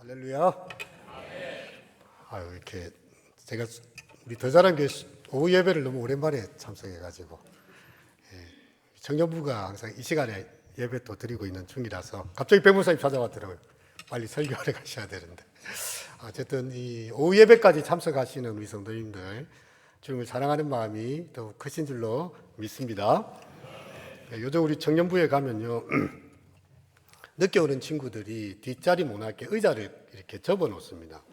할렐루야. 아유, 이렇게 제가 우리 더 자란 교회 오후 예배를 너무 오랜만에 참석해가지고 청년부가 항상 이 시간에 예배 또 드리고 있는 중이라서 갑자기 백목사님 찾아왔더라고요. 빨리 설교하러 가셔야 되는데 어쨌든 이 오후 예배까지 참석하시는 우리 성도님들 주님을 사랑하는 마음이 더욱 크신 줄로 믿습니다. 요즘 우리 청년부에 가면요 늦게 오는 친구들이 뒷자리 못 앉게 의자를 이렇게 접어 놓습니다.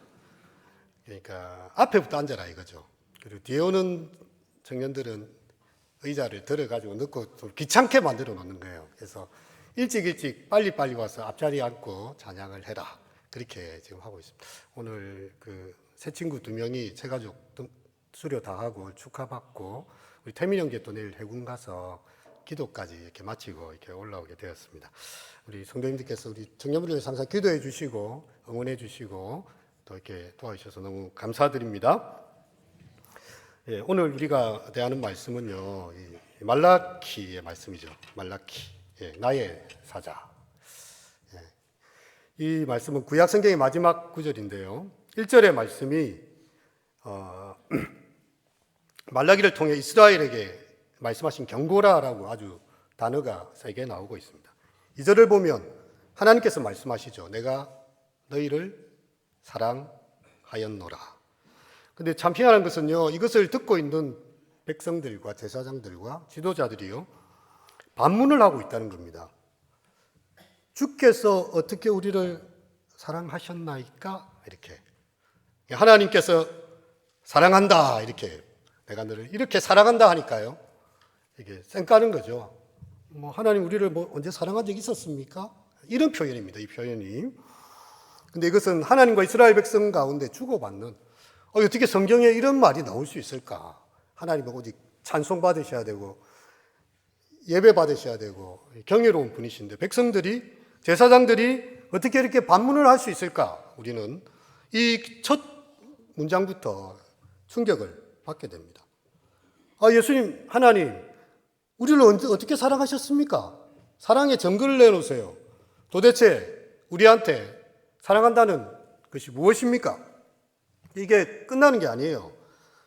그러니까 앞에부터 앉아라 이거죠. 그리고 뒤에 오는 청년들은 의자를 들어가지고 넣고 좀 귀찮게 만들어 놓는 거예요. 그래서 일찍 빨리 와서 앞자리에 앉고 찬양을 해라. 그렇게 지금 하고 있습니다. 오늘 그 새 친구 2명이 새가족 수료 다 하고 축하받고 우리 태민 형제 또 내일 해군 가서 기도까지 이렇게 마치고 이렇게 올라오게 되었습니다. 우리 성도님들께서 우리 청년부를 항상 기도해 주시고 응원해 주시고 또 이렇게 도와주셔서 너무 감사드립니다. 예, 오늘 우리가 대하는 말씀은요, 이 말라키의 말씀이죠. 말라키, 예, 나의 사자. 예, 이 말씀은 구약 성경의 마지막 구절인데요. 1절의 말씀이 말라기를 통해 이스라엘에게 말씀하신 경고라라고 아주 단어가 3개 나오고 있습니다. 2절을 보면 하나님께서 말씀하시죠. 내가 너희를 사랑하였노라. 근데 참 희한한 것은요, 이것을 듣고 있는 백성들과 제사장들과 지도자들이요, 반문을 하고 있다는 겁니다. 주께서 어떻게 우리를 사랑하셨나이까? 이렇게. 하나님께서 사랑한다. 이렇게. 내가 너를 이렇게 사랑한다 하니까요. 이게 쌩까는 거죠. 뭐 하나님 우리를 뭐 언제 사랑한 적 있었습니까? 이런 표현입니다. 이 표현이. 근데 이것은 하나님과 이스라엘 백성 가운데 주고받는 어떻게 성경에 이런 말이 나올 수 있을까? 하나님은 오직 찬송 받으셔야 되고 예배 받으셔야 되고 경외로운 분이신데 백성들이 제사장들이 어떻게 이렇게 반문을 할 수 있을까? 우리는 이 첫 문장부터 충격을 받게 됩니다. 예수님, 하나님, 우리를 어떻게 사랑하셨습니까? 사랑의 증거를 내놓으세요. 도대체 우리한테 사랑한다는 것이 무엇입니까? 이게 끝나는 게 아니에요.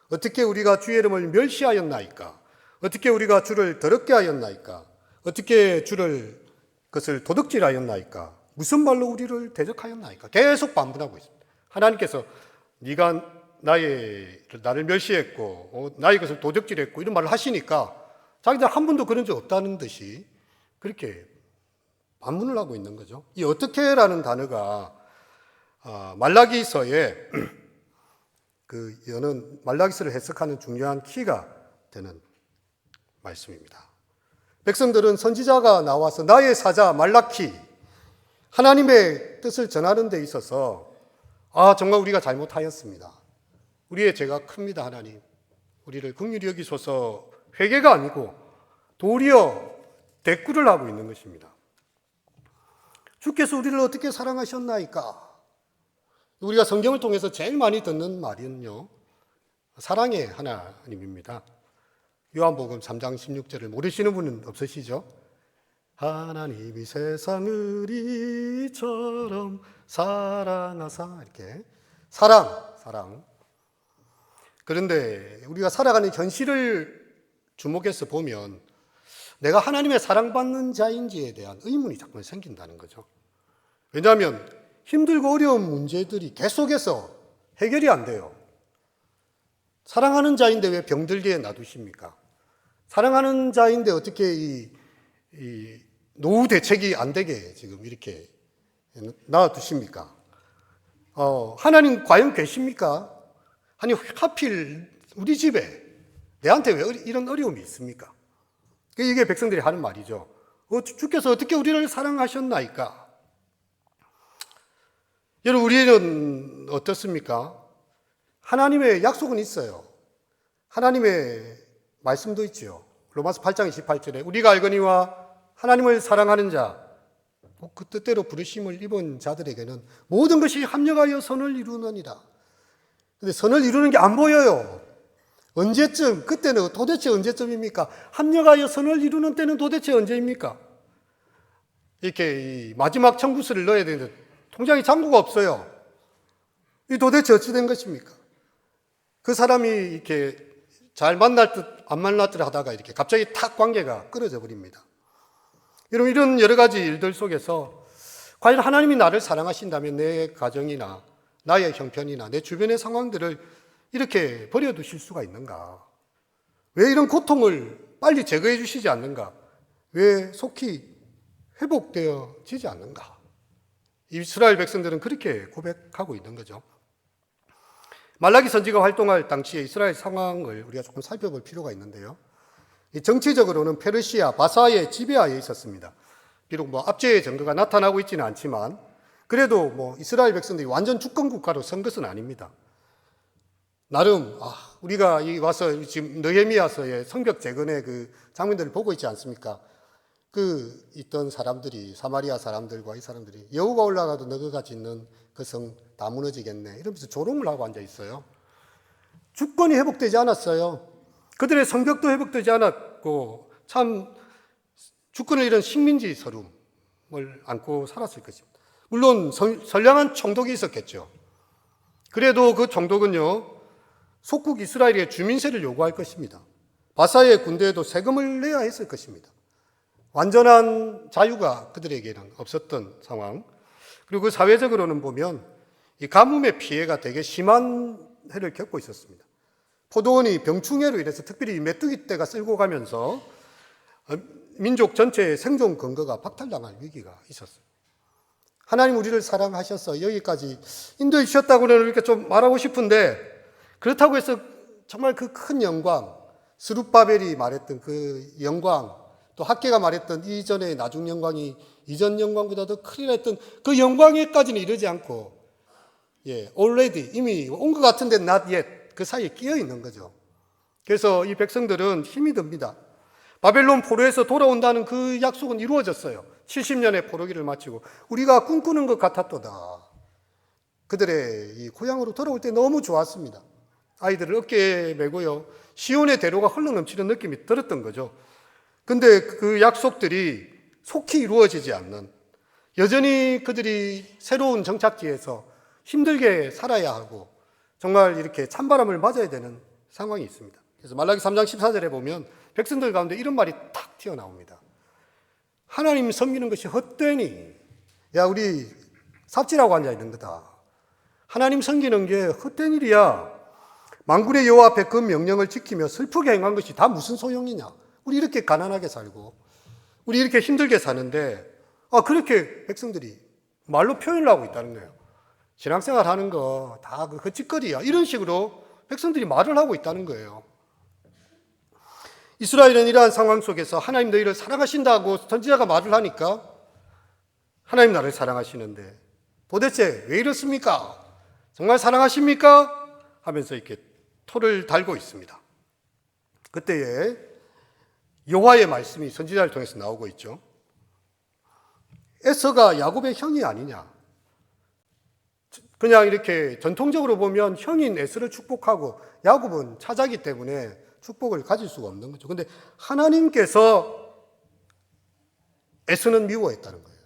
어떻게 우리가 주의 이름을 멸시하였나이까? 어떻게 우리가 주를 더럽게 하였나이까? 어떻게 주를 그것을 도둑질하였나이까? 무슨 말로 우리를 대적하였나이까? 계속 반문하고 있습니다. 하나님께서 네가 나를 멸시했고 나의 것을 도적질했고 이런 말을 하시니까 자기들 한 번도 그런 적 없다는 듯이 그렇게 반문을 하고 있는 거죠. 이 어떻게라는 단어가 말라기서에 그 여는 말라기서를 해석하는 중요한 키가 되는 말씀입니다. 백성들은 선지자가 나와서 나의 사자 말라키 하나님의 뜻을 전하는 데 있어서 정말 우리가 잘못하였습니다. 우리의 죄가 큽니다. 하나님. 우리를 긍휼히 여기소서 회개가 아니고 도리어 대꾸를 하고 있는 것입니다. 주께서 우리를 어떻게 사랑하셨나이까? 우리가 성경을 통해서 제일 많이 듣는 말은요, 사랑의 하나님입니다. 요한복음 3장 16절을 모르시는 분은 없으시죠? 하나님이 세상을 이처럼 사랑하사 이렇게 사랑. 그런데 우리가 살아가는 현실을 주목해서 보면 내가 하나님의 사랑받는 자인지에 대한 의문이 자꾸 생긴다는 거죠. 왜냐하면 힘들고 어려운 문제들이 계속해서 해결이 안 돼요. 사랑하는 자인데 왜 병들게 놔두십니까? 사랑하는 자인데 어떻게 이 노후 대책이 안 되게 지금 이렇게 놔두십니까? 하나님 과연 계십니까? 아니 하필 우리 집에 내한테 왜 이런 어려움이 있습니까? 이게 백성들이 하는 말이죠. 주께서 어떻게 우리를 사랑하셨나이까? 여러분 우리는 어떻습니까? 하나님의 약속은 있어요. 하나님의 말씀도 있죠. 로마서 8장 28절에 우리가 알거니와 하나님을 사랑하는 자 그 뜻대로 부르심을 입은 자들에게는 모든 것이 합력하여 선을 이루느니라. 근데 선을 이루는 게 안 보여요. 언제쯤? 그때는 도대체 언제쯤입니까? 합력하여 선을 이루는 때는 도대체 언제입니까? 이렇게 마지막 청구서를 넣어야 되는데 통장에 잔고가 없어요. 이 도대체 어찌 된 것입니까? 그 사람이 이렇게 잘 만날 듯 안 만날 듯 하다가 이렇게 갑자기 탁 관계가 끊어져 버립니다. 여러분, 이런 여러 가지 일들 속에서 과연 하나님이 나를 사랑하신다면 내 가정이나 나의 형편이나 내 주변의 상황들을 이렇게 버려두실 수가 있는가? 왜 이런 고통을 빨리 제거해 주시지 않는가? 왜 속히 회복되어지지 않는가? 이스라엘 백성들은 그렇게 고백하고 있는 거죠. 말라기 선지가 활동할 당시에 이스라엘 상황을 우리가 조금 살펴볼 필요가 있는데요. 정치적으로는 페르시아, 바사의 지배하에 있었습니다. 비록 압제의 증거가 나타나고 있지는 않지만 그래도 이스라엘 백성들이 완전 주권 국가로 선 것은 아닙니다. 나름 우리가 와서 지금 느헤미야서의 성벽 재건의 그 장면들을 보고 있지 않습니까? 그 있던 사람들이, 사마리아 사람들과 이 사람들이 여우가 올라가도 너희가 짓는 그 성 다 무너지겠네 이러면서 조롱을 하고 앉아 있어요. 주권이 회복되지 않았어요. 그들의 성벽도 회복되지 않았고 참 주권을 잃은 식민지 서름을 안고 살았을 것입니다. 물론 선량한 총독이 있었겠죠. 그래도 그 총독은요, 속국 이스라엘의 주민세를 요구할 것입니다. 바사의 군대에도 세금을 내야 했을 것입니다. 완전한 자유가 그들에게는 없었던 상황. 그리고 그 사회적으로는 보면 이 가뭄의 피해가 되게 심한 해를 겪고 있었습니다. 포도원이 병충해로 인해서 특별히 메뚜기 떼가 쓸고 가면서 민족 전체의 생존 근거가 박탈당할 위기가 있었어요. 하나님 우리를 사랑하셔서 여기까지 인도해 주셨다고는 이렇게 좀 말하고 싶은데, 그렇다고 해서 정말 그 큰 영광, 스룹바벨이 말했던 그 영광, 또 학계가 말했던 이전의 나중 영광이 이전 영광보다 더 크리라 했던 그 영광에까지는 이르지 않고 already 이미 온 것 같은데 not yet 그 사이에 끼어 있는 거죠. 그래서 이 백성들은 힘이 듭니다. 바벨론 포로에서 돌아온다는 그 약속은 이루어졌어요. 70년의 포로기를 마치고 우리가 꿈꾸는 것 같았도다. 그들의 이 고향으로 돌아올 때 너무 좋았습니다. 아이들을 어깨에 메고요, 시온의 대로가 흘러넘치는 느낌이 들었던 거죠. 근데 그 약속들이 속히 이루어지지 않는, 여전히 그들이 새로운 정착지에서 힘들게 살아야 하고 정말 이렇게 찬바람을 맞아야 되는 상황이 있습니다. 그래서 말라기 3장 14절에 보면 백성들 가운데 이런 말이 탁 튀어나옵니다. 하나님 섬기는 것이 헛되니, 야 우리 삽질하고 앉아있는 거다. 하나님 섬기는 게 헛된 일이야. 만군의 여호와 앞에 그 명령을 지키며 슬프게 행한 것이 다 무슨 소용이냐. 우리 이렇게 가난하게 살고 우리 이렇게 힘들게 사는데 그렇게 백성들이 말로 표현을 하고 있다는 거예요. 신앙생활 하는 거 다 그 헛짓거리야. 이런 식으로 백성들이 말을 하고 있다는 거예요. 이스라엘은 이러한 상황 속에서 하나님 너희를 사랑하신다고 선지자가 말을 하니까 하나님 나를 사랑하시는데 도대체 왜 이렇습니까? 정말 사랑하십니까? 하면서 이렇게 토를 달고 있습니다. 그때에 여호와의 말씀이 선지자를 통해서 나오고 있죠. 에서가 야곱의 형이 아니냐. 그냥 이렇게 전통적으로 보면 형인 에서를 축복하고 야곱은 차자기 때문에 축복을 가질 수가 없는 거죠. 근데 하나님께서 에서는 미워했다는 거예요.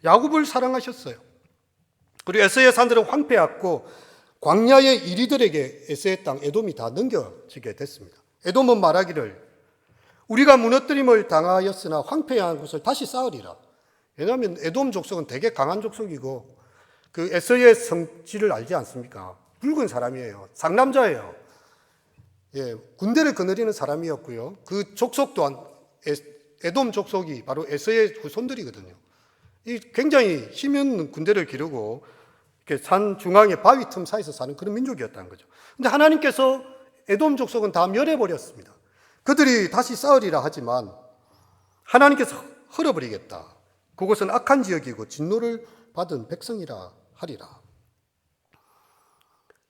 야곱을 사랑하셨어요. 그리고 에서의 산들은 황폐했고 광야의 이리들에게 에서의 땅 에돔이 다 넘겨지게 됐습니다. 에돔은 말하기를 우리가 무너뜨림을 당하였으나 황폐한 곳을 다시 쌓으리라. 왜냐하면 에돔 족속은 되게 강한 족속이고 그 에서의 성질을 알지 않습니까? 붉은 사람이에요. 상남자예요. 군대를 거느리는 사람이었고요. 그 족속 또한 에돔 족속이 바로 에서의 후손들이거든요. 이 굉장히 힘 있는 군대를 기르고 이렇게 산 중앙의 바위 틈 사이에서 사는 그런 민족이었다는 거죠. 근데 하나님께서 에돔 족속은 다 멸해버렸습니다. 그들이 다시 쌓으리라 하지만 하나님께서 헐어버리겠다. 그곳은 악한 지역이고 진노를 받은 백성이라 하리라.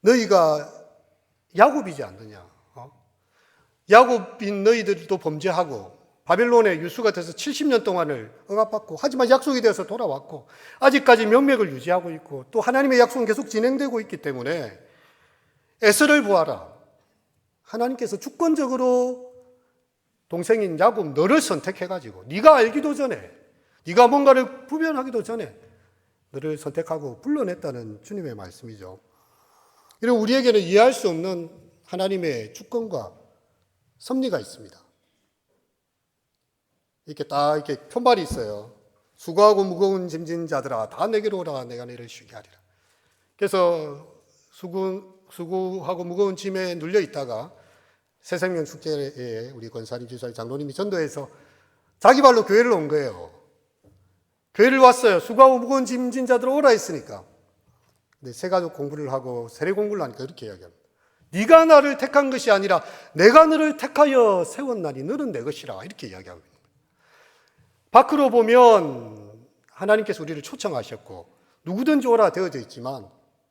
너희가 야곱이지 않느냐. 야곱인 너희들도 범죄하고 바벨론의 유수가 돼서 70년 동안을 억압받고 하지만 약속이 되어서 돌아왔고 아직까지 명맥을 유지하고 있고 또 하나님의 약속은 계속 진행되고 있기 때문에 에서를 보아라. 하나님께서 주권적으로 동생인 야곱 너를 선택해가지고 네가 알기도 전에 네가 뭔가를 구별하기도 전에 그를 선택하고 불러냈다는 주님의 말씀이죠. 이런 우리에게는 이해할 수 없는 하나님의 주권과 섭리가 있습니다. 이렇게 딱 이렇게 편말이 있어요. 수고하고 무거운 짐진 자들아 다 내게로 오라 내가 너희를 쉬게 하리라. 그래서 수고하고 무거운 짐에 눌려 있다가 새생명 축제에 우리 권사님, 지사님, 장로님이 전도해서 자기 발로 교회를 온 거예요. 교회를 왔어요. 수고하고 무거운 짐진 자들 오라 했으니까. 근데 새가족 공부를 하고 세례 공부를 하니까 이렇게 이야기합니다. 네가 나를 택한 것이 아니라 내가 너를 택하여 세웠나니 너는 내 것이라 이렇게 이야기하고 있는 거예요. 밖으로 보면 하나님께서 우리를 초청하셨고 누구든지 오라 되어져 있지만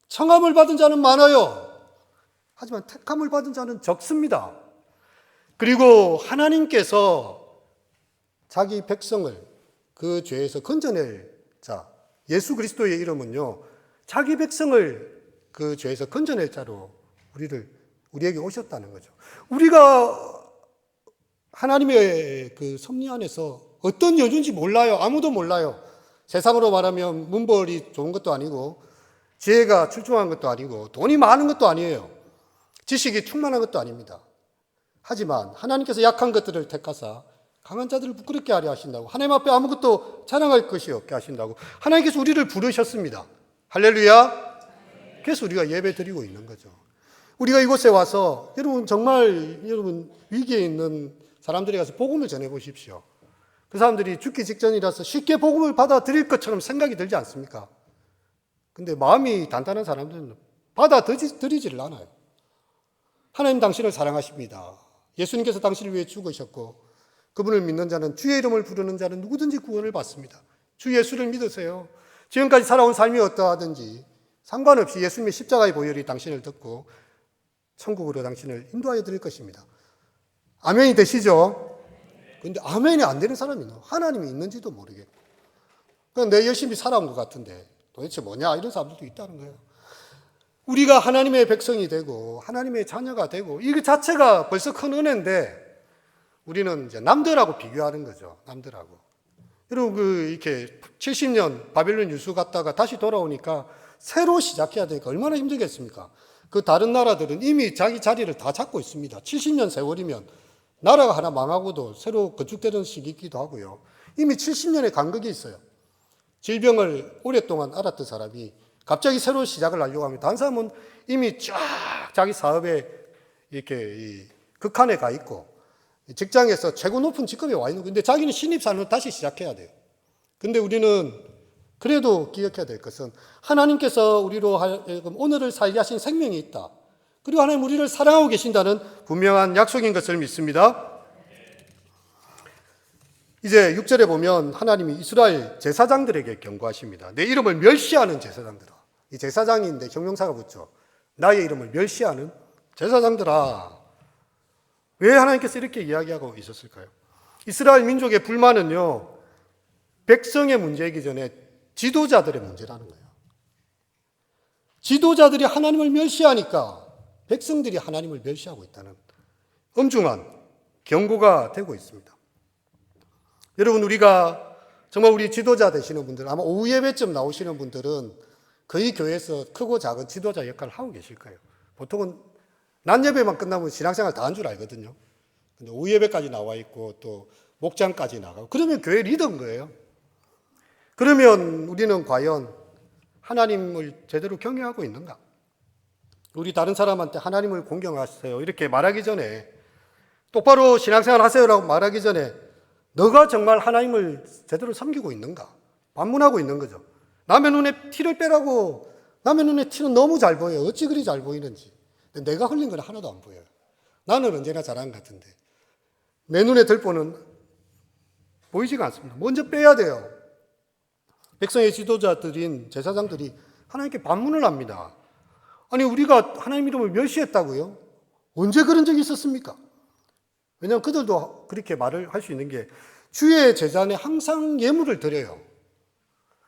청함을 받은 자는 많아요. 하지만 택함을 받은 자는 적습니다. 그리고 하나님께서 자기 백성을 그 죄에서 건져낼 자, 예수 그리스도의 이름은요, 자기 백성을 그 죄에서 건져낼 자로 우리에게 오셨다는 거죠. 우리가 하나님의 그 섭리 안에서 어떤 여주인지 몰라요. 아무도 몰라요. 세상으로 말하면 문벌이 좋은 것도 아니고, 지혜가 출중한 것도 아니고, 돈이 많은 것도 아니에요. 지식이 충만한 것도 아닙니다. 하지만 하나님께서 약한 것들을 택하사 강한 자들을 부끄럽게 하려 하신다고, 하나님 앞에 아무것도 자랑할 것이 없게 하신다고 하나님께서 우리를 부르셨습니다. 할렐루야. 그래서 우리가 예배 드리고 있는 거죠. 우리가 이곳에 와서 여러분 위기에 있는 사람들에 가서 복음을 전해 보십시오. 그 사람들이 죽기 직전이라서 쉽게 복음을 받아들일 것처럼 생각이 들지 않습니까? 근데 마음이 단단한 사람들은 받아들이지를 않아요. 하나님 당신을 사랑하십니다. 예수님께서 당신을 위해 죽으셨고 그분을 믿는 자는, 주의 이름을 부르는 자는 누구든지 구원을 받습니다. 주 예수를 믿으세요. 지금까지 살아온 삶이 어떠하든지 상관없이 예수님의 십자가의 보혈이 당신을 듣고 천국으로 당신을 인도하여 드릴 것입니다. 아멘이 되시죠? 그런데 아멘이 안 되는 사람이 있나요? 하나님이 있는지도 모르겠고 그냥 내 열심히 살아온 것 같은데 도대체 뭐냐 이런 사람들도 있다는 거예요. 우리가 하나님의 백성이 되고 하나님의 자녀가 되고 이거 자체가 벌써 큰 은혜인데 우리는 이제 남들하고 비교하는 거죠. 남들하고. 여러분 이렇게 70년 바벨론 유수 갔다가 다시 돌아오니까 새로 시작해야 되니까 얼마나 힘들겠습니까? 그 다른 나라들은 이미 자기 자리를 다 잡고 있습니다. 70년 세월이면 나라가 하나 망하고도 새로 건축되는 시기이기도 하고요. 이미 70년의 간극이 있어요. 질병을 오랫동안 앓았던 사람이 갑자기 새로 시작을 하려고 하면 다른 사람은 이미 쫙 자기 사업에 이렇게 극한에 가 있고 직장에서 최고 높은 직급에 와 있는 건데 자기는 신입사원을 다시 시작해야 돼요. 근데 우리는 그래도 기억해야 될 것은 하나님께서 우리로 하여금 오늘을 살게 하신 생명이 있다. 그리고 하나님 우리를 사랑하고 계신다는 분명한 약속인 것을 믿습니다. 이제 6절에 보면 하나님이 이스라엘 제사장들에게 경고하십니다. 내 이름을 멸시하는 제사장들아. 이 제사장인데 형용사가 붙죠. 나의 이름을 멸시하는 제사장들아. 왜 하나님께서 이렇게 이야기하고 있었을까요? 이스라엘 민족의 불만은요, 백성의 문제이기 전에 지도자들의 문제라는 거예요. 지도자들이 하나님을 멸시하니까 백성들이 하나님을 멸시하고 있다는 엄중한 경고가 되고 있습니다. 여러분, 우리가 정말 우리 지도자 되시는 분들, 아마 오후 예배쯤 나오시는 분들은 거의 교회에서 크고 작은 지도자 역할을 하고 계실 거예요. 보통은 낮 예배만 끝나면 신앙생활 다 한 줄 알거든요. 근데 오후 예배까지 나와 있고 또 목장까지 나가고 그러면 교회 리더인 거예요. 그러면 우리는 과연 하나님을 제대로 경외하고 있는가? 우리 다른 사람한테 하나님을 공경하세요 이렇게 말하기 전에, 똑바로 신앙생활 하세요라고 말하기 전에 너가 정말 하나님을 제대로 섬기고 있는가? 반문하고 있는 거죠. 남의 눈에 티를 빼라고, 남의 눈에 티는 너무 잘 보여요. 어찌 그리 잘 보이는지. 근데 내가 흘린 건 하나도 안 보여요. 나는 언제나 잘한 것 같은데 내 눈에 들보는 보이지가 않습니다. 먼저 빼야 돼요. 백성의 지도자들인 제사장들이 하나님께 반문을 합니다. 아니 우리가 하나님 이름을 멸시했다고요? 언제 그런 적이 있었습니까? 왜냐하면 그들도 그렇게 말을 할 수 있는 게 주의 제단에 항상 예물을 드려요.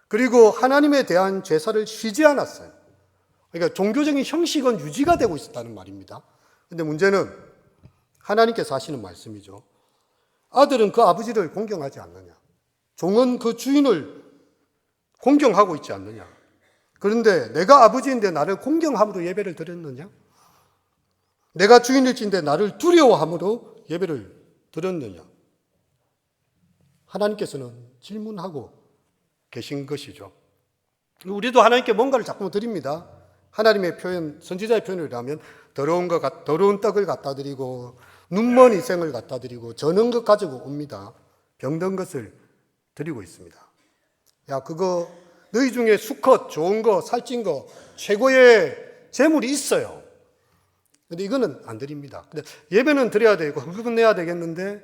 그리고 하나님에 대한 제사를 쉬지 않았어요. 그러니까 종교적인 형식은 유지가 되고 있었다는 말입니다. 그런데 문제는 하나님께서 하시는 말씀이죠. 아들은 그 아버지를 공경하지 않느냐. 종은 그 주인을 공경하고 있지 않느냐? 그런데 내가 아버지인데 나를 공경함으로 예배를 드렸느냐? 내가 주인일진데 나를 두려워함으로 예배를 드렸느냐? 하나님께서는 질문하고 계신 것이죠. 우리도 하나님께 뭔가를 자꾸 드립니다. 하나님의 표현, 선지자의 표현을 의하면 더러운 떡을 갖다 드리고 눈먼 이생을 갖다 드리고 저는 것 가지고 옵니다. 병든 것을 드리고 있습니다. 야, 그거 너희 중에 수컷, 좋은 거, 살찐 거, 최고의 재물이 있어요. 근데 이거는 안 드립니다. 근데 예배는 드려야 되고 헌금은 내야 되겠는데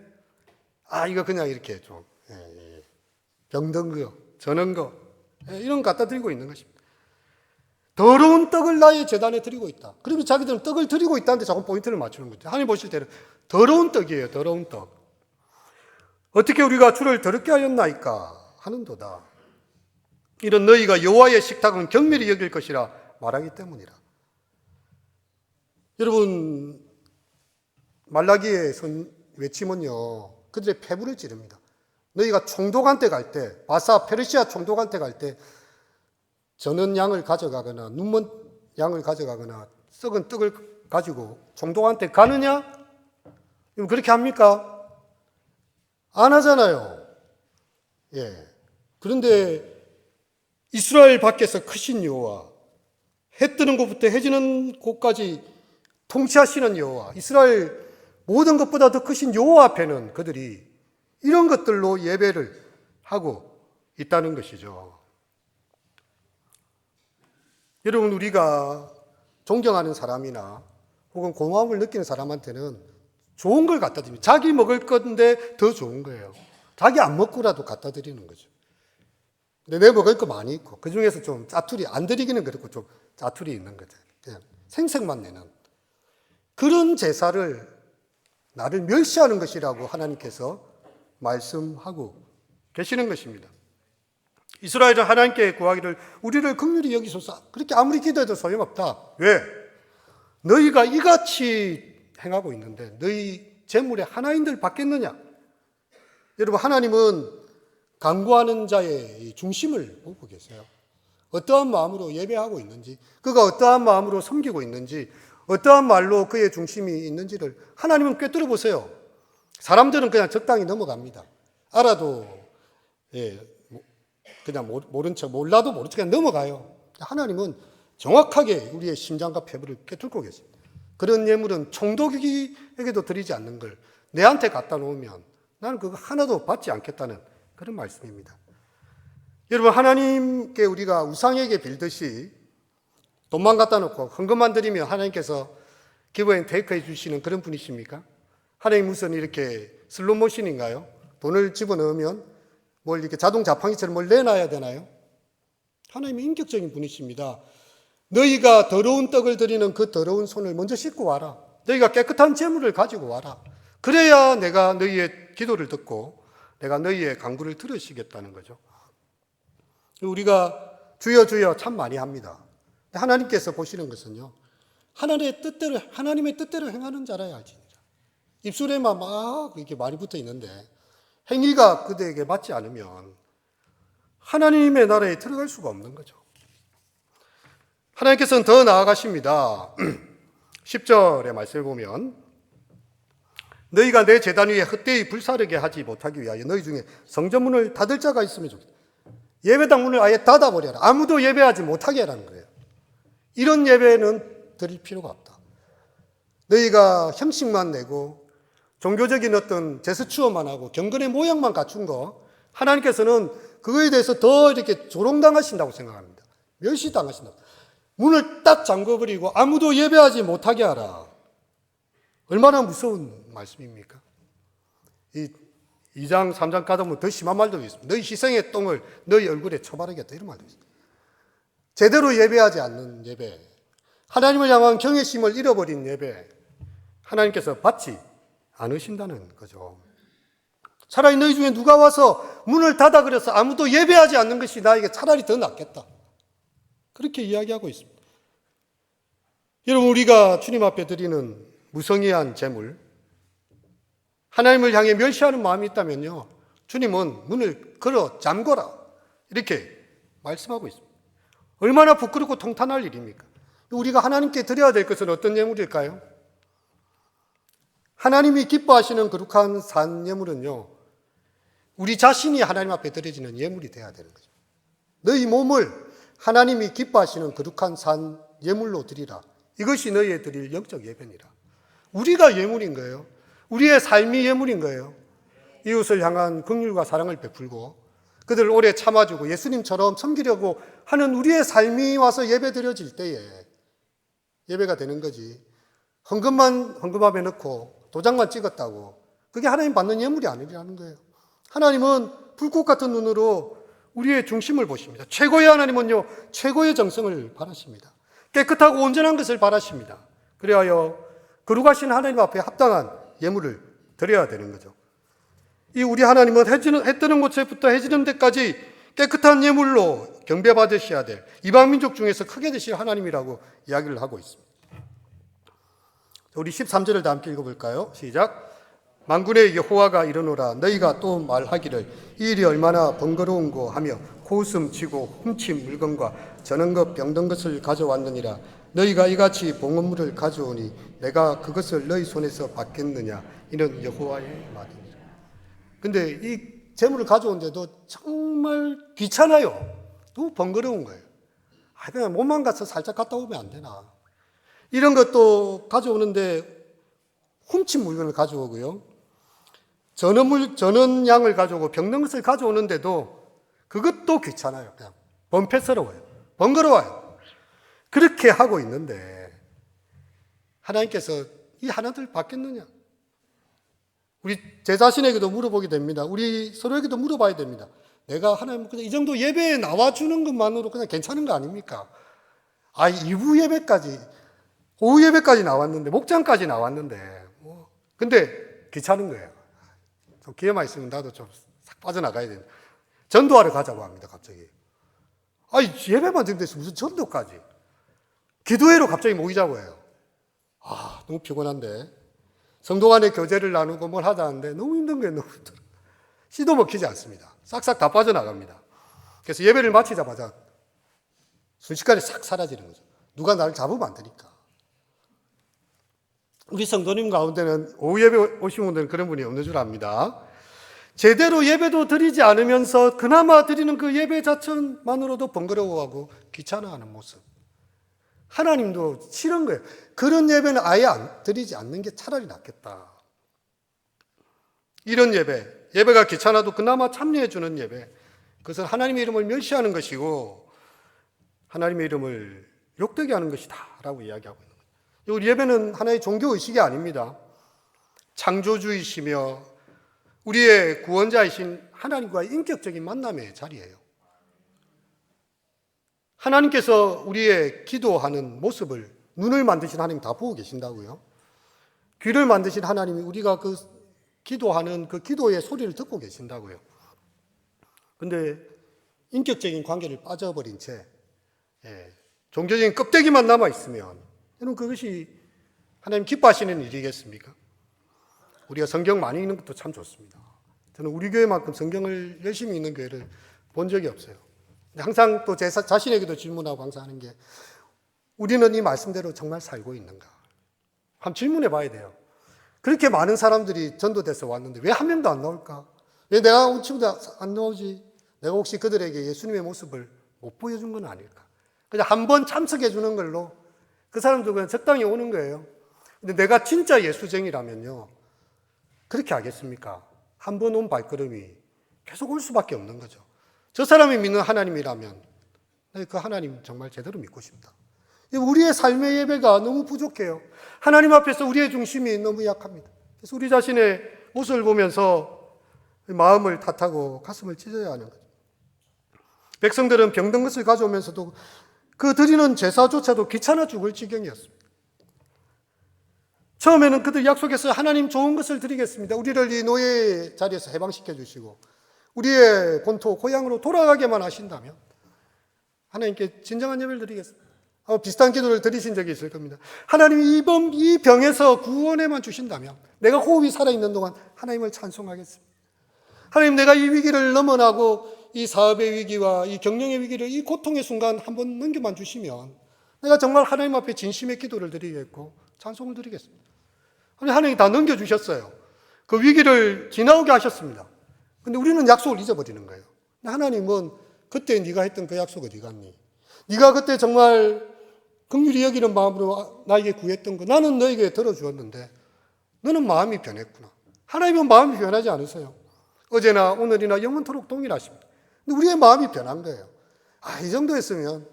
이거 그냥 이렇게 좀 병든 거, 저는 거 이런 거 갖다 드리고 있는 것입니다. 더러운 떡을 나의 제단에 드리고 있다. 그러면 자기들은 떡을 드리고 있다는데 자꾸 포인트를 맞추는 거죠. 하나님 보실 때는 더러운 떡이에요. 더러운 떡. 어떻게 우리가 주를 더럽게 하였나이까 하는도다. 이런 너희가 여호와의 식탁은 경멸히 여길 것이라 말하기 때문이라. 여러분, 말라기의 외침은요, 그들의 폐부를 찌릅니다. 너희가 총독한테 갈 때, 바사 페르시아 총독한테 갈 때 저는 양을 가져가거나 눈먼 양을 가져가거나 썩은 떡을 가지고 총독한테 가느냐? 그렇게 합니까? 안 하잖아요. 예. 그런데 이스라엘 밖에서 크신 여호와, 해 뜨는 곳부터 해 지는 곳까지 통치하시는 여호와, 이스라엘 모든 것보다 더 크신 여호와 앞에는 그들이 이런 것들로 예배를 하고 있다는 것이죠. 여러분, 우리가 존경하는 사람이나 혹은 고마움을 느끼는 사람한테는 좋은 걸 갖다 드립니다. 자기 먹을 건데 더 좋은 거예요. 자기 안 먹고라도 갖다 드리는 거죠. 근데 내 먹을 거 많이 있고 그 중에서 좀 짜투리, 안 드리기는 그렇고 좀 짜투리 있는 거죠. 그냥 생색만 내는 그런 제사를 나를 멸시하는 것이라고 하나님께서 말씀하고 계시는 것입니다. 이스라엘은 하나님께 구하기를 우리를 긍휼히 여기소서. 그렇게 아무리 기도해도 소용없다. 왜? 너희가 이같이 행하고 있는데 너희 재물에 하나인들 받겠느냐? 여러분, 하나님은 간구하는 자의 중심을 보고 계세요. 어떠한 마음으로 예배하고 있는지, 그가 어떠한 마음으로 섬기고 있는지, 어떠한 말로 그의 중심이 있는지를 하나님은 꿰뚫어 보세요. 사람들은 그냥 적당히 넘어갑니다. 알아도 그냥 모른 척, 몰라도 모른 척 그냥 넘어가요. 하나님은 정확하게 우리의 심장과 폐부를 꿰뚫고 계십니다. 그런 예물은 총독에게도 드리지 않는 걸 내한테 갖다 놓으면 나는 그거 하나도 받지 않겠다는 그런 말씀입니다. 여러분, 하나님께 우리가 우상에게 빌듯이 돈만 갖다 놓고 헌금만 드리면 하나님께서 기브 앤 테이크 해주시는 그런 분이십니까? 하나님 무슨 이렇게 슬롯머신인가요? 돈을 집어넣으면 뭘 이렇게 자동 자판기처럼 뭘 내놔야 되나요? 하나님은 인격적인 분이십니다. 너희가 더러운 떡을 드리는 그 더러운 손을 먼저 씻고 와라. 너희가 깨끗한 재물을 가지고 와라. 그래야 내가 너희의 기도를 듣고 내가 너희의 간구를 들으시겠다는 거죠. 우리가 주여 주여 참 많이 합니다. 하나님께서 보시는 것은요, 하나님의 뜻대로 행하는 자라야 할지니라. 입술에만 막 이렇게 말이 붙어 있는데 행위가 그들에게 맞지 않으면 하나님의 나라에 들어갈 수가 없는 거죠. 하나님께서는 더 나아가십니다. 10절의 말씀을 보면 너희가 내 제단 위에 헛되이 불사르게 하지 못하기 위하여 너희 중에 성전문을 닫을 자가 있으면 좋겠다. 예배당 문을 아예 닫아버려라. 아무도 예배하지 못하게 하라는 거예요. 이런 예배는 드릴 필요가 없다. 너희가 형식만 내고 종교적인 어떤 제스처만 하고 경건의 모양만 갖춘 거, 하나님께서는 그거에 대해서 더 이렇게 조롱당하신다고 생각합니다. 멸시당하신다고. 문을 딱 잠궈버리고 아무도 예배하지 못하게 하라. 얼마나 무서운 말씀입니까? 이 2장, 3장 가다 보면 더 심한 말도 있습니다. 너희 희생의 똥을 너희 얼굴에 쳐바르겠다. 이런 말도 있습니다. 제대로 예배하지 않는 예배, 하나님을 향한 경외심을 잃어버린 예배, 하나님께서 받지 않으신다는 거죠. 차라리 너희 중에 누가 와서 문을 닫아 그래서 아무도 예배하지 않는 것이 나에게 차라리 더 낫겠다. 그렇게 이야기하고 있습니다. 여러분, 우리가 주님 앞에 드리는 무성의한 재물, 하나님을 향해 멸시하는 마음이 있다면요, 주님은 문을 걸어 잠궈라 이렇게 말씀하고 있습니다. 얼마나 부끄럽고 통탄할 일입니까? 우리가 하나님께 드려야 될 것은 어떤 예물일까요? 하나님이 기뻐하시는 거룩한 산 예물은요, 우리 자신이 하나님 앞에 드려지는 예물이 되어야 되는 거죠. 너희 몸을 하나님이 기뻐하시는 거룩한 산 예물로 드리라. 이것이 너희의 드릴 영적 예배니라. 우리가 예물인 거예요. 우리의 삶이 예물인 거예요. 이웃을 향한 긍휼과 사랑을 베풀고 그들을 오래 참아주고 예수님처럼 섬기려고 하는 우리의 삶이 와서 예배 드려질 때에 예배가 되는 거지. 헌금만 헌금함에 넣고 도장만 찍었다고 그게 하나님 받는 예물이 아니라는 거예요. 하나님은 불꽃 같은 눈으로 우리의 중심을 보십니다. 최고의 하나님은요, 최고의 정성을 바라십니다. 깨끗하고 온전한 것을 바라십니다. 그리하여 거룩하신 하나님 앞에 합당한 예물을 드려야 되는 거죠. 이 우리 하나님은 해 뜨는 곳에부터 해 지는 데까지 깨끗한 예물로 경배받으셔야 될 이방 민족 중에서 크게 되실 하나님이라고 이야기를 하고 있습니다. 우리 13절을 다 함께 읽어볼까요? 시작. 만군의 여호와가 이르노라 너희가 또 말하기를 이 일이 얼마나 번거로운고 하며 코웃음 치고 훔친 물건과 저는 것 병든 것을 가져왔느니라. 너희가 이같이 봉헌물을 가져오니 내가 그것을 너희 손에서 받겠느냐. 이는 여호와의 말이니라. 근데 이 재물을 가져온데도 정말 귀찮아요. 너무 번거로운 거예요. 그냥 몸만 가서 살짝 갔다 오면 안 되나. 이런 것도 가져오는데 훔친 물건을 가져오고요. 저는 양을 가져오고 병든 것을 가져오는데도 그것도 귀찮아요. 그냥 번패스러워요. 번거로워요. 그렇게 하고 있는데 하나님께서 이 하나들 받겠느냐? 우리 제 자신에게도 물어보게 됩니다. 우리 서로에게도 물어봐야 됩니다. 내가 하나님 그냥 이 정도 예배에 나와주는 것만으로 그냥 괜찮은 거 아닙니까? 이후 예배까지, 오후 예배까지 나왔는데, 목장까지 나왔는데, 근데 귀찮은 거예요. 좀 기회만 있으면 나도 좀 싹 빠져나가야 되는데. 전도하러 가자고 합니다, 갑자기. 예배만 드는데서 무슨 전도까지. 기도회로 갑자기 모이자고 해요. 너무 피곤한데. 성도 간의 교제를 나누고 뭘 하자는데 너무 힘든 거예요, 너무 힘들어. 시도 먹히지 않습니다. 싹싹 다 빠져나갑니다. 그래서 예배를 마치자마자 순식간에 싹 사라지는 거죠. 누가 나를 잡으면 안 되니까. 우리 성도님 가운데는 오후 예배 오신 분들은 그런 분이 없는 줄 압니다. 제대로 예배도 드리지 않으면서 그나마 드리는 그 예배 자체만으로도 번거로워하고 귀찮아하는 모습. 하나님도 싫은 거예요. 그런 예배는 아예 드리지 않는 게 차라리 낫겠다. 이런 예배가 귀찮아도 그나마 참여해주는 예배. 그것은 하나님의 이름을 멸시하는 것이고 하나님의 이름을 욕되게 하는 것이다 라고 이야기하고 있는 거예요. 우리 예배는 하나의 종교의식이 아닙니다. 창조주이시며 우리의 구원자이신 하나님과의 인격적인 만남의 자리예요. 하나님께서 우리의 기도하는 모습을 눈을 만드신 하나님 다 보고 계신다고요. 귀를 만드신 하나님이 우리가 그 기도하는 그 기도의 소리를 듣고 계신다고요. 근데 인격적인 관계를 빠져버린 채 종교적인 껍데기만 남아있으면 여러분 그것이 하나님 기뻐하시는 일이겠습니까? 우리가 성경 많이 읽는 것도 참 좋습니다. 저는 우리 교회만큼 성경을 열심히 읽는 교회를 본 적이 없어요. 항상 또 제 자신에게도 질문하고 항상 하는 게 우리는 이 말씀대로 정말 살고 있는가? 한번 질문해 봐야 돼요. 그렇게 많은 사람들이 전도돼서 왔는데 왜 한 명도 안 나올까? 왜 내가 온 친구도 안 나오지? 내가 혹시 그들에게 예수님의 모습을 못 보여준 건 아닐까? 그냥 한 번 참석해 주는 걸로 그 사람도 그냥 적당히 오는 거예요. 근데 내가 진짜 예수쟁이라면요. 그렇게 하겠습니까? 한 번 온 발걸음이 계속 올 수밖에 없는 거죠. 저 사람이 믿는 하나님이라면 그 하나님 정말 제대로 믿고 싶다. 우리의 삶의 예배가 너무 부족해요. 하나님 앞에서 우리의 중심이 너무 약합니다. 그래서 우리 자신의 모습을 보면서 마음을 탓하고 가슴을 찢어야 하는 거죠. 백성들은 병든 것을 가져오면서도 그 드리는 제사조차도 귀찮아 죽을 지경이었습니다. 처음에는 그들 약속했어요. 하나님 좋은 것을 드리겠습니다. 우리를 이 노예 자리에서 해방시켜 주시고 우리의 본토 고향으로 돌아가게만 하신다면 하나님께 진정한 예배를 드리겠습니다. 비슷한 기도를 드리신 적이 있을 겁니다. 하나님 이 병에서 구원에만 주신다면 내가 호흡이 살아있는 동안 하나님을 찬송하겠습니다. 하나님 내가 이 위기를 넘어나고 이 사업의 위기와 이 경영의 위기를 이 고통의 순간 한번 넘겨만 주시면 내가 정말 하나님 앞에 진심의 기도를 드리겠고 찬송을 드리겠습니다. 하나님이 다 넘겨주셨어요. 그 위기를 지나오게 하셨습니다. 근데 우리는 약속을 잊어버리는 거예요. 하나님은 그때 네가 했던 그 약속 어디 갔니? 네가 그때 정말 긍휼히 여기는 마음으로 나에게 구했던 거 나는 너에게 들어주었는데 너는 마음이 변했구나. 하나님은 마음이 변하지 않으세요. 어제나 오늘이나 영원토록 동일하십니다. 근데 우리의 마음이 변한 거예요. 이 정도 했으면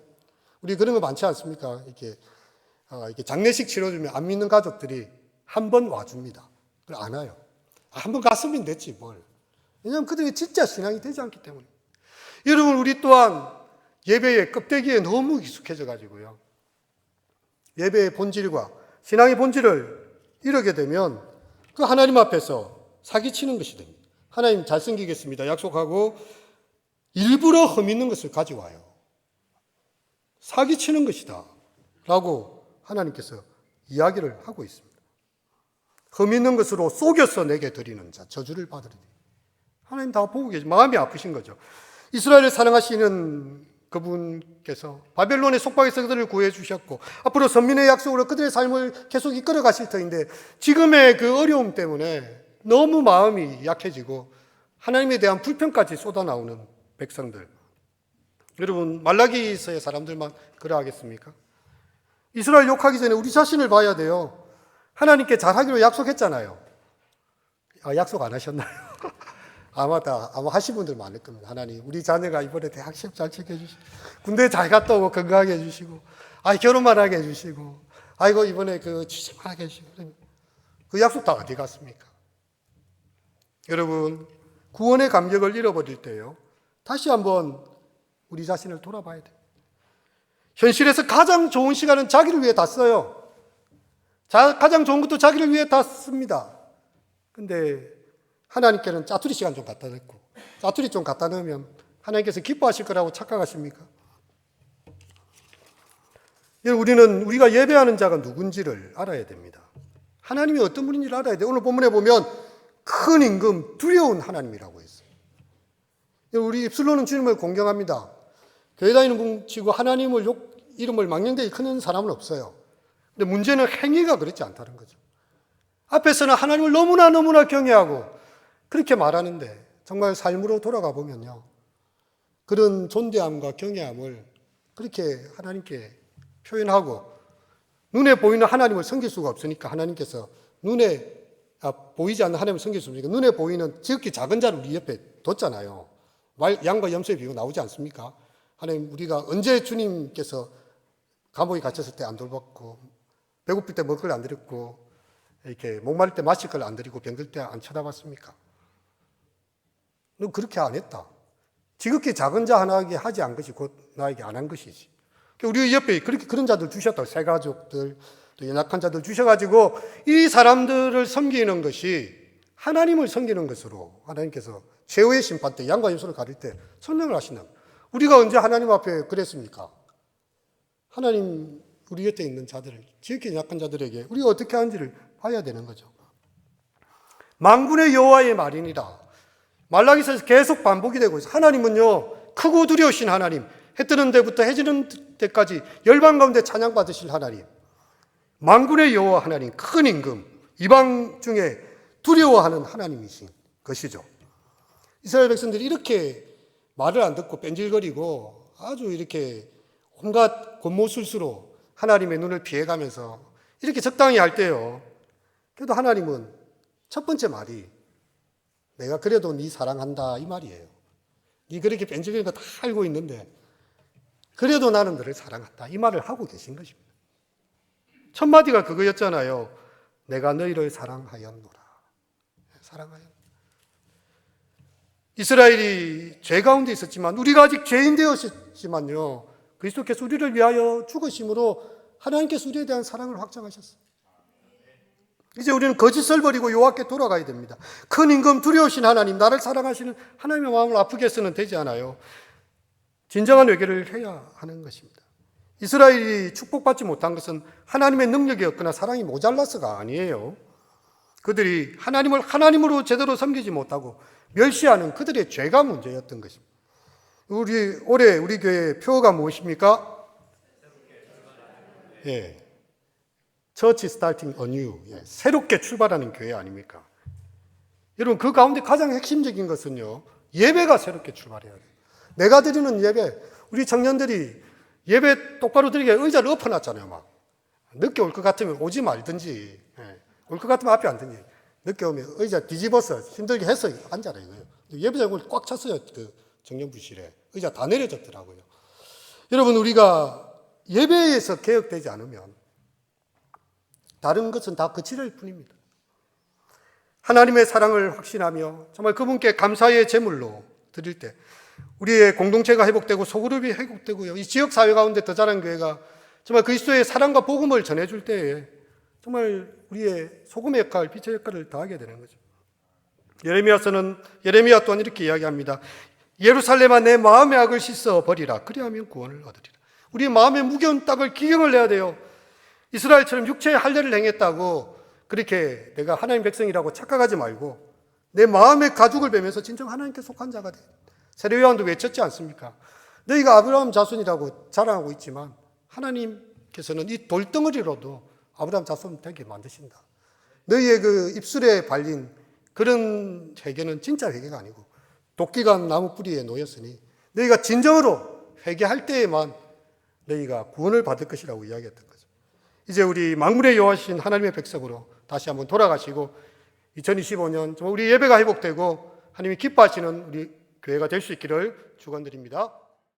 우리 그런 거 많지 않습니까? 이렇게 장례식 치러주면 안 믿는 가족들이 한 번 와줍니다. 그걸 안 와요. 한 번 갔으면 됐지 뭘. 왜냐하면 그들이 진짜 신앙이 되지 않기 때문에. 여러분 우리 또한 예배의 껍데기에 너무 익숙해져 가지고요. 예배의 본질과 신앙의 본질을 잃게 되면 그 하나님 앞에서 사기치는 것이 됩니다. 하나님 잘생기겠습니다 약속하고 일부러 흠있는 것을 가져와요. 사기치는 것이다 라고 하나님께서 이야기를 하고 있습니다. 흠있는 것으로 속여서 내게 드리는 자 저주를 받으리니. 하나님 다 보고 계시 마음이 아프신 거죠. 이스라엘을 사랑하시는 그분께서 바벨론의 속박에서 그들을 구해 주셨고 앞으로 선민의 약속으로 그들의 삶을 계속 이끌어 가실 터인데 지금의 그 어려움 때문에 너무 마음이 약해지고 하나님에 대한 불평까지 쏟아나오는 백성들. 여러분 말라기서의 사람들만 그러하겠습니까? 이스라엘 욕하기 전에 우리 자신을 봐야 돼요. 하나님께 잘하기로 약속했잖아요. 약속 안 하셨나요? 아마 하신 분들 많을 겁니다. 하나님, 우리 자녀가 이번에 대학 시험 잘 챙겨주시고, 군대 잘 갔다 오고 건강하게 해주시고, 결혼만 하게 해주시고, 아이고, 이번에 취직만 하게 해주시고, 그 약속 다 어디 갔습니까? 여러분, 구원의 감격을 잃어버릴 때요, 다시 한번 우리 자신을 돌아봐야 돼요. 현실에서 가장 좋은 시간은 자기를 위해 다 써요. 가장 좋은 것도 자기를 위해 다 씁니다. 근데 하나님께는 짜투리 시간 좀 갖다 넣고 짜투리 좀 갖다 넣으면 하나님께서 기뻐하실 거라고 착각하십니까? 우리가 예배하는 자가 누군지를 알아야 됩니다. 하나님이 어떤 분인지를 알아야 돼요. 오늘 본문에 보면 큰 임금, 두려운 하나님이라고 했어요. 우리 입술로는 주님을 공경합니다. 교회 다니는 분 치고 하나님을 이름을 망령되게 크는 사람은 없어요. 근데 문제는 행위가 그렇지 않다는 거죠. 앞에서는 하나님을 너무나 경외하고 그렇게 말하는데 정말 삶으로 돌아가 보면요. 그런 존대함과 경외함을 그렇게 하나님께 표현하고 눈에 보이는 하나님을 섬길 수가 없으니까 하나님께서 눈에 보이지 않는 하나님을 섬길 수 없으니까 눈에 보이는 지극히 작은 자를 우리 옆에 뒀잖아요. 양과 염소의 비유가 나오지 않습니까? 하나님 우리가 언제 주님께서 감옥에 갇혔을 때 안 돌봤고 배고플 때 먹을 걸 안 드렸고 이렇게 목마를 때 마실 걸 안 드리고 병들 때 안 쳐다봤습니까? 너 그렇게 안 했다. 지극히 작은 자 하나에게 하지 않은 것이 곧 나에게 안 한 것이지. 우리 옆에 그런 자들 주셨다고. 새 가족들, 또 연약한 자들 주셔가지고 이 사람들을 섬기는 것이 하나님을 섬기는 것으로 하나님께서 최후의 심판 때 양과 염소를 가릴 때 설명을 하신다. 우리가 언제 하나님 앞에 그랬습니까? 하나님 우리 곁에 있는 자들을, 지극히 약한 자들에게 우리가 어떻게 하는지를 봐야 되는 거죠. 만군의 여호와의 말이니라. 말라기서에서 계속 반복이 되고 있어요. 하나님은요, 크고 두려우신 하나님, 해 뜨는 데부터 해 지는 데까지 열방 가운데 찬양받으실 하나님, 만군의 여호와 하나님, 큰 임금, 이방 중에 두려워하는 하나님이신 것이죠. 이스라엘 백성들이 이렇게 말을 안 듣고 뺀질거리고 아주 이렇게 온갖 곤모술수로 하나님의 눈을 피해가면서 이렇게 적당히 할 때요. 그래도 하나님은 첫 번째 말이 내가 그래도 네 사랑한다 이 말이에요. 네 그렇게 뺀질거리는 거 다 알고 있는데 그래도 나는 너를 사랑한다 이 말을 하고 계신 것입니다. 첫 마디가 그거였잖아요. 내가 너희를 사랑하였노라. 사랑하였노라. 이스라엘이 죄 가운데 있었지만 우리가 아직 죄인 되었지만요. 그리스도께서 우리를 위하여 죽으심으로 하나님께서 우리에 대한 사랑을 확정하셨어요. 이제 우리는 거짓을 버리고 여호와께 돌아가야 됩니다. 큰 임금 두려우신 하나님, 나를 사랑하시는 하나님의 마음을 아프게 해서는 되지 않아요. 진정한 회개를 해야 하는 것입니다. 이스라엘이 축복받지 못한 것은 하나님의 능력이 없거나 사랑이 모자라서가 아니에요. 그들이 하나님을 하나님으로 제대로 섬기지 못하고 멸시하는 그들의 죄가 문제였던 것입니다. 올해 우리 교회의 표어가 무엇입니까? 예. Church starting anew. 예. 새롭게 출발하는 교회 아닙니까? 여러분, 그 가운데 가장 핵심적인 것은요, 예배가 새롭게 출발해야 돼요. 내가 드리는 예배, 우리 청년들이 예배 똑바로 드리게 의자를 엎어놨잖아요, 막. 늦게 올 것 같으면 오지 말든지, 예. 올 것 같으면 앞에 앉든지, 늦게 오면 의자 뒤집어서 힘들게 해서 앉아라, 이거예요. 예배장을 꽉 찼어요, 그 청년부실에. 의자 다 내려졌더라고요. 여러분, 우리가 예배에서 개혁되지 않으면 다른 것은 다 거칠을 뿐입니다. 하나님의 사랑을 확신하며 정말 그분께 감사의 제물로 드릴 때 우리의 공동체가 회복되고 소그룹이 회복되고요. 이 지역사회 가운데 더 자란 교회가 정말 그리스도의 사랑과 복음을 전해줄 때에 정말 우리의 소금의 역할, 빛의 역할을 다하게 되는 거죠. 예레미야 또한 이렇게 이야기합니다. 예루살렘아 내 마음의 악을 씻어 버리라. 그리하면 구원을 얻으리라. 우리 마음의 무거운 땅을 기경을 내야 돼요. 이스라엘처럼 육체의 할례를 행했다고 그렇게 내가 하나님 백성이라고 착각하지 말고 내 마음의 가죽을 베면서 진정 하나님께 속한 자가 돼. 세례요한도 외쳤지 않습니까? 너희가 아브라함 자손이라고 자랑하고 있지만 하나님께서는 이 돌덩어리로도 아브라함 자손 되게 만드신다. 너희의 그 입술에 발린 그런 회개는 진짜 회개가 아니고 도끼가 나무 뿌리에 놓였으니 너희가 진정으로 회개할 때에만 너희가 구원을 받을 것이라고 이야기했던 거죠. 이제 우리 만군의 여호와신 하나님의 백성으로 다시 한번 돌아가시고 2025년 정말 우리 예배가 회복되고 하나님이 기뻐하시는 우리 교회가 될 수 있기를 축원드립니다.